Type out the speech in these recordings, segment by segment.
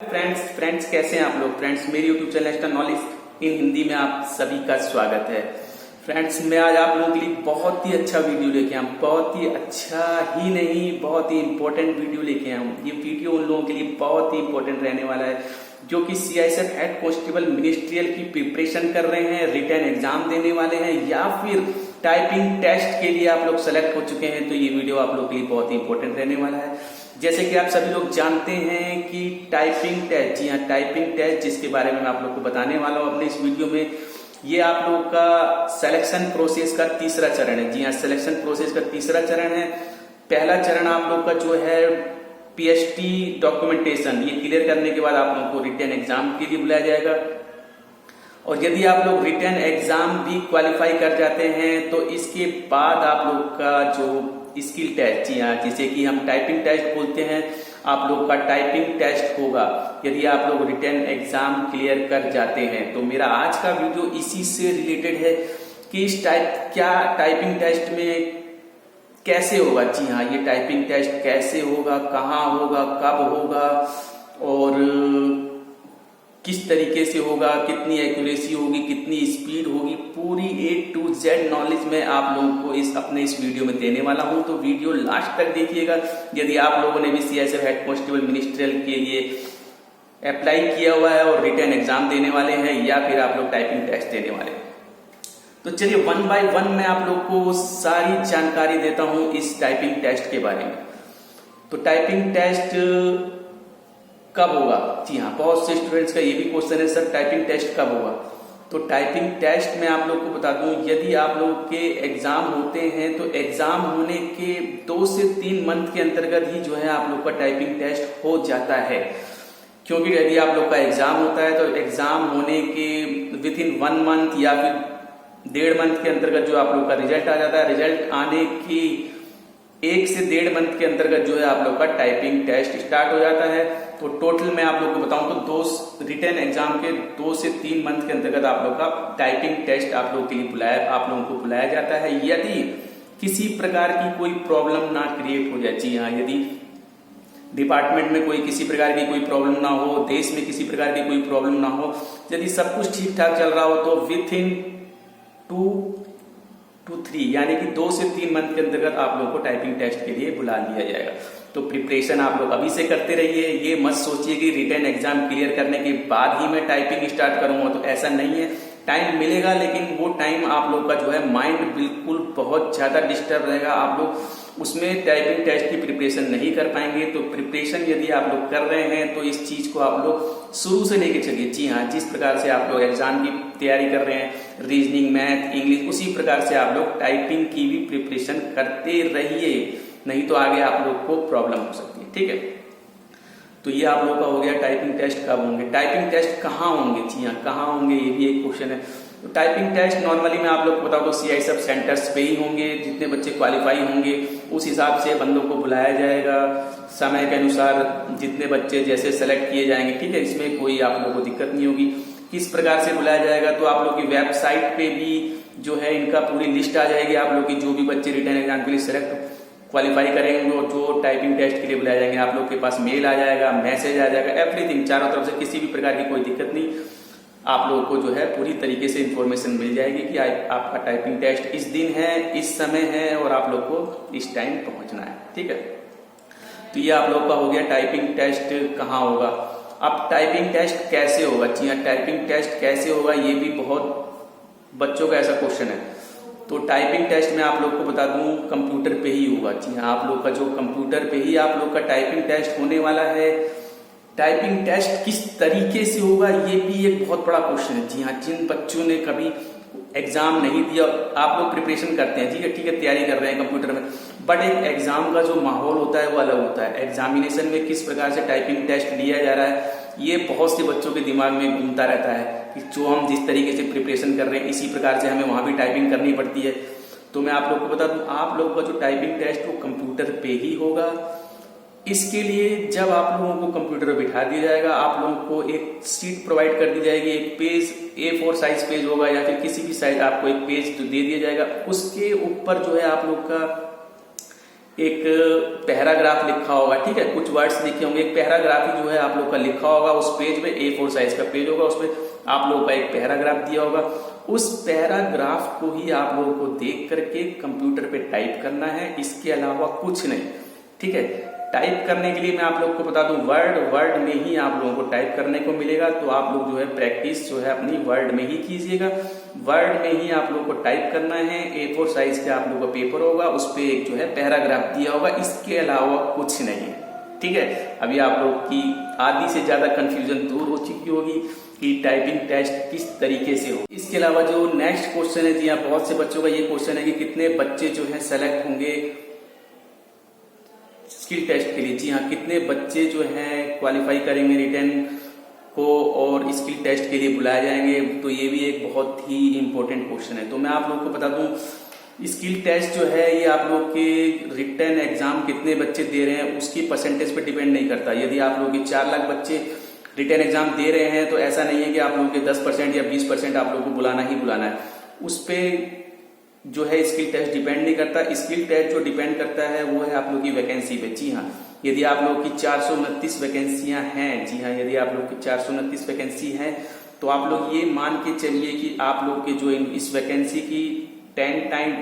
Friends कैसे हैं आप लोग। फ्रेंड्स मेरे YouTube channel extra knowledge in Hindi में आप सभी का स्वागत है। फ्रेंड्स मैं आज आप लोगों के लिए बहुत ही अच्छा वीडियो लेके आया हूँ। बहुत ही अच्छा ही नहीं, बहुत ही इंपॉर्टेंट वीडियो लेके आया हूँ। ये वीडियो उन लोगों के लिए बहुत ही इंपॉर्टेंट रहने वाला है जो कि सीआईएसएफ हेड कांस्टेबल मिनिस्ट्रियल की प्रिपरेशन कर रहे हैं, रिटन एग्जाम देने वाले हैं या फिर टाइपिंग टेस्ट के लिए आप लोग सेलेक्ट हो चुके हैं। तो ये वीडियो आप लोग के लिए बहुत ही इंपॉर्टेंट रहने वाला है। जैसे कि आप सभी लोग जानते हैं कि टाइपिंग टेस्ट, जी हाँ टाइपिंग टेस्ट जिसके बारे में मैं आप लोग को बताने वाला हूँ अपने इस वीडियो में, ये आप लोग का सिलेक्शन प्रोसेस का तीसरा चरण है। जी हाँ सिलेक्शन प्रोसेस का तीसरा चरण है। पहला चरण आप लोग का जो है पीएचटी डॉक्यूमेंटेशन, ये क्लियर करने के बाद आप लोगों को रिटन एग्जाम के लिए बुलाया जाएगा। और यदि आप लोग रिटन एग्जाम भी क्वालिफाई कर जाते हैं तो इसके बाद आप लोग का जो स्किल टेस्ट, जी हाँ जिसे कि हम टाइपिंग टेस्ट बोलते हैं, आप लोग का टाइपिंग टेस्ट होगा यदि आप लोग रिटन एग्जाम क्लियर कर जाते हैं। तो मेरा आज का वीडियो इसी से रिलेटेड है कि इस टाइपिंग टेस्ट में कैसे होगा। जी हाँ ये टाइपिंग टेस्ट कैसे होगा, कहाँ होगा, कब होगा और किस तरीके से होगा, कितनी एक्यूरेसी होगी, कितनी स्पीड होगी, पूरी A to Z नॉलेज मैं आप लोगों को अपने इस वीडियो में देने वाला हूं। तो वीडियो लास्ट तक देखिएगा। यदि आप लोगों ने भी सीआईएसएफ हेड कांस्टेबल मिनिस्ट्रियल के लिए अप्लाई किया हुआ है और रिटन एग्जाम देने वाले हैं या फिर आप लोग टाइपिंग टेस्ट देने वाले हैं, तो चलिए वन बाय वन मैं आप लोग को सारी जानकारी देता हूं इस टाइपिंग टेस्ट के बारे में। तो टाइपिंग टेस्ट कब होगा? जी हाँ बहुत से स्टूडेंट्स का ये भी क्वेश्चन है, सर टाइपिंग टेस्ट कब होगा। तो टाइपिंग टेस्ट में आप लोग को बता दूं, यदि आप लोग के एग्जाम होते हैं तो एग्जाम होने के 2 से 3 मंथ के अंतर्गत ही जो है आप लोग का टाइपिंग टेस्ट हो जाता है। क्योंकि यदि आप लोग का एग्जाम होता है तो एग्जाम होने के विद इन 1 मंथ या फिर 1.5 मंथ के अंतर्गत जो आप लोग का रिजल्ट आ जाता है। रिजल्ट आने की 1 से 1.5 मंथ के अंतर्गत जो है आप लोग का टाइपिंग टेस्ट स्टार्ट हो जाता है। तो टोटल मैं आप लोग को बताऊं तो रिटन एग्जाम के 2 से 3 मंथ के अंतर्गत आप लोग का टाइपिंग टेस्ट आप लोगों के लिए आप लोगों को बुलाया जाता है यदि किसी प्रकार की कोई प्रॉब्लम ना क्रिएट हो जाए। जी हाँ यदि डिपार्टमेंट में कोई किसी प्रकार की कोई प्रॉब्लम ना हो, देश में किसी प्रकार की कोई प्रॉब्लम ना हो, यदि सब कुछ ठीक ठाक चल रहा हो तो विथ इन 2 to 3 यानी कि 2 से 3 मंथ के अंतर्गत आप लोग को टाइपिंग टेस्ट के लिए बुला लिया जाएगा। तो प्रिपरेशन आप लोग अभी से करते रहिए। ये मत सोचिए कि रिटन एग्जाम क्लियर करने के बाद ही मैं टाइपिंग स्टार्ट करूंगा, तो ऐसा नहीं है। टाइम मिलेगा लेकिन वो टाइम आप लोग का जो है माइंड बिल्कुल बहुत ज्यादा डिस्टर्ब रहेगा। आप लोग उसमें टाइपिंग टेस्ट की प्रिपरेशन नहीं कर पाएंगे। तो प्रिपरेशन यदि आप लोग कर रहे हैं तो इस चीज को आप लोग शुरू से लेके चलिए। जी हाँ जिस प्रकार से आप लोग एग्जाम की तैयारी कर रहे हैं, रीजनिंग, मैथ, इंग्लिश, उसी प्रकार से आप लोग टाइपिंग की भी प्रिपरेशन करते रहिए, नहीं तो आगे आप लोग को प्रॉब्लम हो सकती है। ठीक है तो ये आप लोग का हो गया टाइपिंग टेस्ट कब होंगे। टाइपिंग टेस्ट कहाँ होंगे? जी हाँ कहाँ होंगे ये भी एक क्वेश्चन है। तो टाइपिंग टेस्ट नॉर्मली मैं आप लोग को बताऊं तो सीआईएसएफ सेंटर्स पे ही होंगे। जितने बच्चे क्वालिफाई होंगे उस हिसाब से बंदों को बुलाया जाएगा, समय के अनुसार जितने बच्चे जैसे सेलेक्ट किए जाएंगे। ठीक है इसमें कोई आप लोग को दिक्कत नहीं होगी। किस प्रकार से बुलाया जाएगा तो आप लोग की वेबसाइट पे भी जो है इनका पूरी लिस्ट आ जाएगी। आप लोग की जो भी बच्चे रिटन एग्जाम के लिए सेलेक्ट क्वालिफाई करेंगे और जो टाइपिंग टेस्ट के लिए बुलाए जाएंगे, आप लोग के पास मेल आ जाएगा, मैसेज आ जाएगा, एवरीथिंग चारों तरफ से किसी भी प्रकार की कोई दिक्कत नहीं। आप लोगों को जो है पूरी तरीके से इंफॉर्मेशन मिल जाएगी कि आपका टाइपिंग टेस्ट इस दिन है, इस समय है और आप लोग को इस टाइम पहुंचना है। ठीक है तो ये आप लोग का हो गया टाइपिंग टेस्ट कहाँ होगा। अब टाइपिंग टेस्ट कैसे होगा? जी हाँ टाइपिंग टेस्ट कैसे होगा ये भी बहुत बच्चों का ऐसा क्वेश्चन है। तो टाइपिंग टेस्ट में आप लोग को बता दूं कंप्यूटर पे ही होगा। जी हाँ आप लोग का जो कंप्यूटर पे ही आप लोग का टाइपिंग टेस्ट होने वाला है। टाइपिंग टेस्ट किस तरीके से होगा ये भी एक बहुत बड़ा क्वेश्चन है। जी हाँ जिन बच्चों ने कभी एग्जाम नहीं दिया, आप लोग प्रिपरेशन करते हैं, ठीक है तैयारी कर रहे हैं कंप्यूटर में, बट एक एग्जाम का जो माहौल होता है वो अलग होता है। एग्जामिनेशन में किस प्रकार से टाइपिंग टेस्ट लिया जा रहा है ये बहुत से बच्चों के दिमाग में घूमता रहता है कि जो हम जिस तरीके से प्रिपरेशन कर रहे हैं इसी प्रकार से हमें वहां भी टाइपिंग करनी पड़ती है। तो मैं आप लोग को बता दूं आप लोग का जो टाइपिंग टेस्ट वो कंप्यूटर पे ही होगा। इसके लिए जब आप लोगों को कंप्यूटर पर बिठा दिया जाएगा, आप लोगों को एक सीट प्रोवाइड कर दी जाएगी, एक पेज A4 साइज पेज होगा या फिर किसी भी साइज आपको एक पेज दे दिया जाएगा। उसके ऊपर जो है आप लोग का एक पैराग्राफ लिखा होगा, ठीक है, कुछ वर्ड्स लिखे होंगे, एक पैराग्राफ ही जो है आप लोग का लिखा होगा उस पेज पे, A4 साइज का पेज होगा, उस पे आप लोगों का एक पैराग्राफ दिया होगा। उस पैराग्राफ को ही आप लोगों को देख करके कंप्यूटर पे टाइप करना है, इसके अलावा कुछ नहीं, ठीक है। टाइप करने के लिए मैं आप लोग को बता दूं, वर्ड में ही आप लोगों को टाइप करने को मिलेगा, तो आप लोग जो है प्रैक्टिस जो है अपनी वर्ड में ही कीजिएगा। वर्ड में ही आप लोग को टाइप करना है, A4 साइज का आप लोग का पेपर होगा, उस पे एक जो है पैराग्राफ दिया होगा, इसके अलावा कुछ नहीं है, ठीक है। अभी आप लोग की आधी से ज्यादा कंफ्यूजन दूर हो चुकी होगी कि टाइपिंग टेस्ट किस तरीके से हो। इसके अलावा जो नेक्स्ट क्वेश्चन है, जी हाँ, बहुत से बच्चों का ये क्वेश्चन है कि कितने बच्चे जो है सेलेक्ट होंगे स्किल टेस्ट के लिए। जी हाँ, कितने बच्चे जो हैं क्वालिफाई करेंगे रिटन को और स्किल टेस्ट के लिए बुलाए जाएंगे, तो ये भी एक बहुत ही इंपॉर्टेंट क्वेश्चन है। तो मैं आप लोग को बता दूं, स्किल टेस्ट जो है ये आप लोग के रिटन एग्जाम कितने बच्चे दे रहे हैं उसकी परसेंटेज पे डिपेंड नहीं करता। यदि आप लोग के 4 लाख बच्चे रिटन एग्जाम दे रहे हैं तो ऐसा नहीं है कि आप लोगों के 10% या 20% आप लोग को बुलाना ही बुलाना है, उस पे जो है स्किल टेस्ट डिपेंड नहीं करता। स्किल टेस्ट जो डिपेंड करता है वो है आप लोग की वैकेंसी पे। जी हाँ, यदि आप लोग की 429 वैकेंसियां हैं, जी हाँ, यदि आप लोग की 429 वैकेंसी हैं तो आप लोग ये मान के चलिए कि आप लोग के जो इस वैकेंसी की 15 टाइम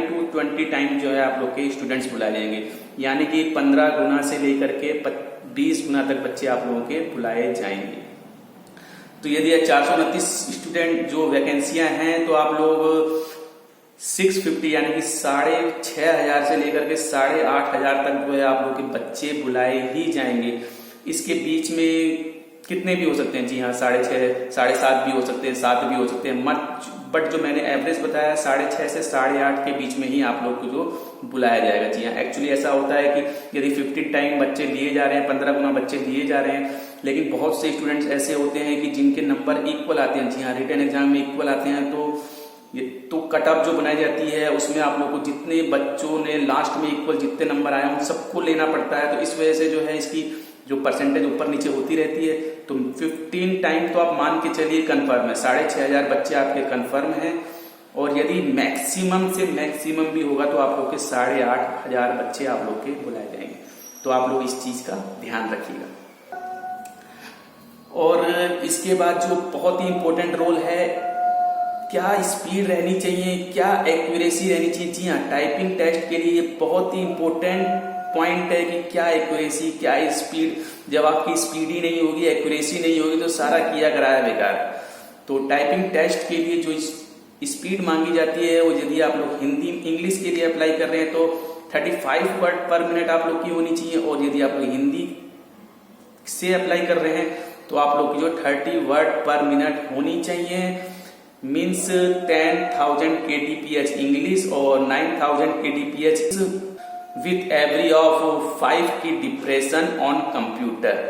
टू 20 टाइम जो है आप लोग के स्टूडेंट्स बुलाए जाएंगे, यानी कि 15 गुना से लेकर के 20 गुना तक बच्चे आप लोगों के बुलाए जाएंगे। तो यदि 429 स्टूडेंट जो वैकेंसियां हैं तो आप लोग 650 यानी कि 6,500 से लेकर के 8,500 तक जो है आप लोग के बच्चे बुलाए ही जाएंगे। इसके बीच में कितने भी हो सकते हैं, जी हाँ, 6.5, 7.5 भी हो सकते हैं, 7 भी हो सकते हैं, बट जो मैंने एवरेज बताया 6.5 से 8.5 के बीच में ही आप लोग को जो बुलाया जाएगा। जी हाँ, एक्चुअली ऐसा होता है कि यदि 15 टाइम बच्चे लिए जा रहे हैं, 15 गुना बच्चे लिए जा रहे हैं, लेकिन बहुत से स्टूडेंट्स ऐसे होते हैं कि जिनके नंबर इक्वल आते हैं, जी हाँ, रिटन एग्जाम में इक्वल आते हैं, तो कट ऑफ जो बनाई जाती है उसमें आप लोग को जितने बच्चों ने लास्ट में इक्वल जितने नंबर आए उन सबको लेना पड़ता है। तो इस वजह से जो है इसकी जो परसेंटेज ऊपर नीचे होती रहती है। तो 15 टाइम तो आप मान के चलिए कंफर्म है, 6,500 बच्चे आपके कंफर्म हैं, और यदि मैक्सिमम से मैक्सिमम भी होगा तो आप लोग के 8,500 बच्चे आप लोग के बुलाए जाएंगे। तो आप लोग इस चीज का ध्यान रखिएगा। और इसके बाद जो बहुत ही इंपॉर्टेंट रोल है, क्या स्पीड रहनी चाहिए, क्या एक्यूरेसी रहनी चाहिए। जी हाँ, टाइपिंग टेस्ट के लिए बहुत ही इंपॉर्टेंट पॉइंट है कि क्या एक्यूरेसी, क्या स्पीड। जब आपकी स्पीड ही नहीं होगी, एक्यूरेसी नहीं होगी, तो सारा किया कराया बेकार। तो टाइपिंग टेस्ट के लिए जो स्पीड मांगी जाती है वो, यदि आप लोग हिंदी इंग्लिश के लिए अप्लाई कर रहे हैं तो 35 वर्ड पर मिनट आप लोग की होनी चाहिए, और यदि आप लोग हिंदी से अप्लाई कर रहे हैं तो आप लोग की जो 30 वर्ड पर मिनट होनी चाहिए। मीन्स 10,000 kbps इंग्लिश और 9,000 kbps विथ एवरी ऑफ 5 की डिप्रेशन ऑन कंप्यूटर।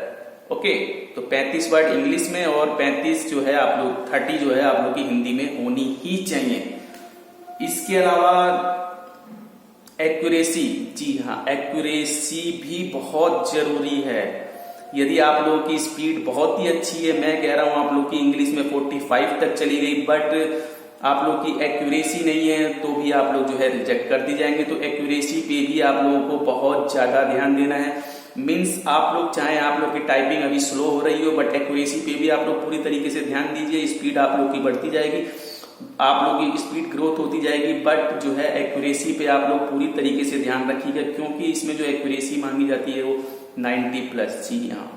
ओके, तो 35 वर्ड इंग्लिश में और 35 जो है आप लोग 30 जो है आप लोग की हिंदी में होनी ही चाहिए। इसके अलावा एक्यूरेसी, जी हाँ, एक्यूरेसी भी बहुत जरूरी है। यदि आप लोगों की स्पीड बहुत ही अच्छी है, मैं कह रहा हूं आप लोग की इंग्लिश में 45 तक चली गई, बट आप लोग की एक्यूरेसी नहीं है, तो भी आप लोग जो है रिजेक्ट कर दी जाएंगे। तो एक्यूरेसी पे भी आप लोगों को बहुत ज्यादा ध्यान देना है। मीन्स आप लोग चाहे आप लोग की टाइपिंग अभी स्लो हो रही हो, बट एक्यूरेसी पे भी आप लोग पूरी तरीके से ध्यान दीजिए। स्पीड आप लोग की बढ़ती जाएगी, आप लोग की स्पीड ग्रोथ होती जाएगी, बट जो है एक्यूरेसी पे आप लोग पूरी तरीके से ध्यान रखिएगा, क्योंकि इसमें जो एक्यूरेसी मांगी जाती है वो 90+। जी हाँ,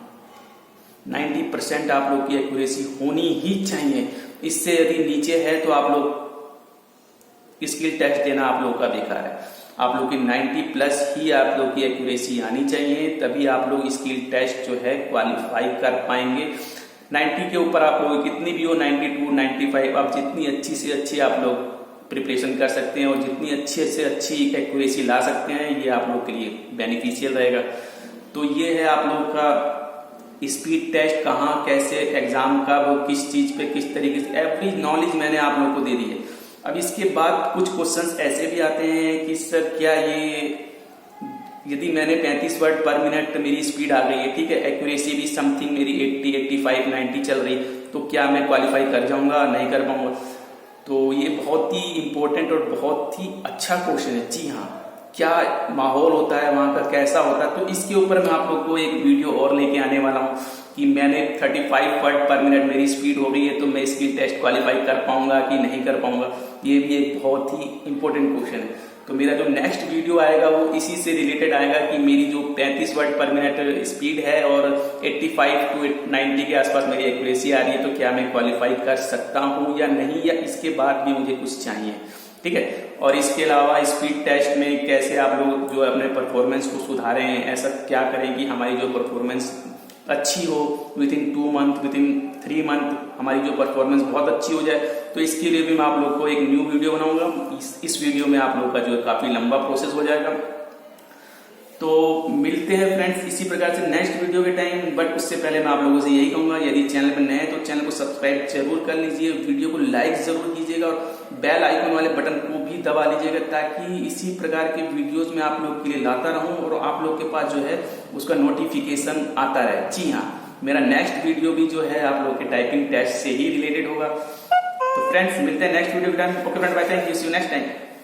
90% आप लोग की एक्यूरेसी होनी ही चाहिए। इससे यदि नीचे है तो आप लोग स्किल टेस्ट देना आप लोग का बेकार है। आप लोग की 90+ ही आप लोग की एक्यूरेसी आनी चाहिए, तभी आप लोग स्किल टेस्ट जो है क्वालिफाई कर पाएंगे। 90 के ऊपर आप लोग कितनी भी हो, 92, 95, आप जितनी अच्छी से अच्छी आप लोग प्रिपरेशन कर सकते हैं और जितनी अच्छी से अच्छी एक्यूरेसी ला सकते हैं, ये आप लोग के लिए बेनिफिशियल रहेगा। तो ये है आप लोग का स्पीड टेस्ट, कहाँ कैसे एग्जाम का वो किस चीज पे किस तरीके से, एवरी नॉलेज मैंने आप लोगों को दे दी है। अब इसके बाद कुछ क्वेश्चंस ऐसे भी आते हैं कि सर क्या ये, यदि मैंने 35 वर्ड पर मिनट मेरी स्पीड आ गई है, ठीक है, एक्यूरेसी भी समथिंग मेरी 80, 85, 90 चल रही, तो क्या मैं क्वालिफाई कर जाऊंगा, नहीं कर पाऊंगा। तो ये बहुत ही इंपॉर्टेंट और बहुत ही अच्छा क्वेश्चन है। जी हाँ, क्या माहौल होता है वहां का, कैसा होता है। तो इसके ऊपर मैं आप लोग को एक वीडियो और लेके आने वाला हूँ कि मैंने 35 वर्ड पर मिनट मेरी स्पीड हो गई है, तो मैं स्किल टेस्ट क्वालिफाई कर पाऊंगा कि नहीं कर पाऊंगा। ये भी एक बहुत ही इंपॉर्टेंट क्वेश्चन है। तो मेरा जो नेक्स्ट वीडियो आएगा वो इसी से रिलेटेड आएगा कि मेरी जो 35 वर्ड पर मिनट स्पीड है और 85 टू 90 के आसपास मेरी एक्यूरेसी आ रही है, तो क्या मैं क्वालिफाई कर सकता हूँ या नहीं, या इसके बाद भी मुझे कुछ चाहिए। ठीक है। और इसके अलावा स्पीड टेस्ट में कैसे आप लोग जो अपने परफॉर्मेंस को सुधारें, ऐसा क्या करें कि हमारी जो परफॉर्मेंस अच्छी हो, with in 2 month, with in 3 month हमारी जो परफॉर्मेंस बहुत अच्छी हो जाए। तो इसके लिए भी मैं आप लोग को एक न्यू वीडियो बनाऊंगा। इस वीडियो में आप लोग का जो है काफी लंबा प्रोसेस हो जाएगा। तो मिलते हैं फ्रेंड्स इसी प्रकार से नेक्स्ट वीडियो के टाइम। बट उससे पहले मैं आप लोगों से यही कहूंगा, यदि चैनल पर नए हैं तो चैनल को सब्सक्राइब जरूर कर लीजिए, वीडियो को लाइक जरूर कीजिएगा और बेल आइकन वाले बटन को भी दबा लीजिएगा, ताकि इसी प्रकार के वीडियोस में आप लोग के लिए लाता रहूं और आप लोग के पास जो है उसका नोटिफिकेशन आता रहे। जी हाँ, मेरा नेक्स्ट वीडियो भी जो है आप लोग के टाइपिंग टेस्ट से ही रिलेटेड होगा। तो फ्रेंड्स मिलते हैं नेक्स्ट वीडियो के time. Okay friend, bye, thank you, see you next time.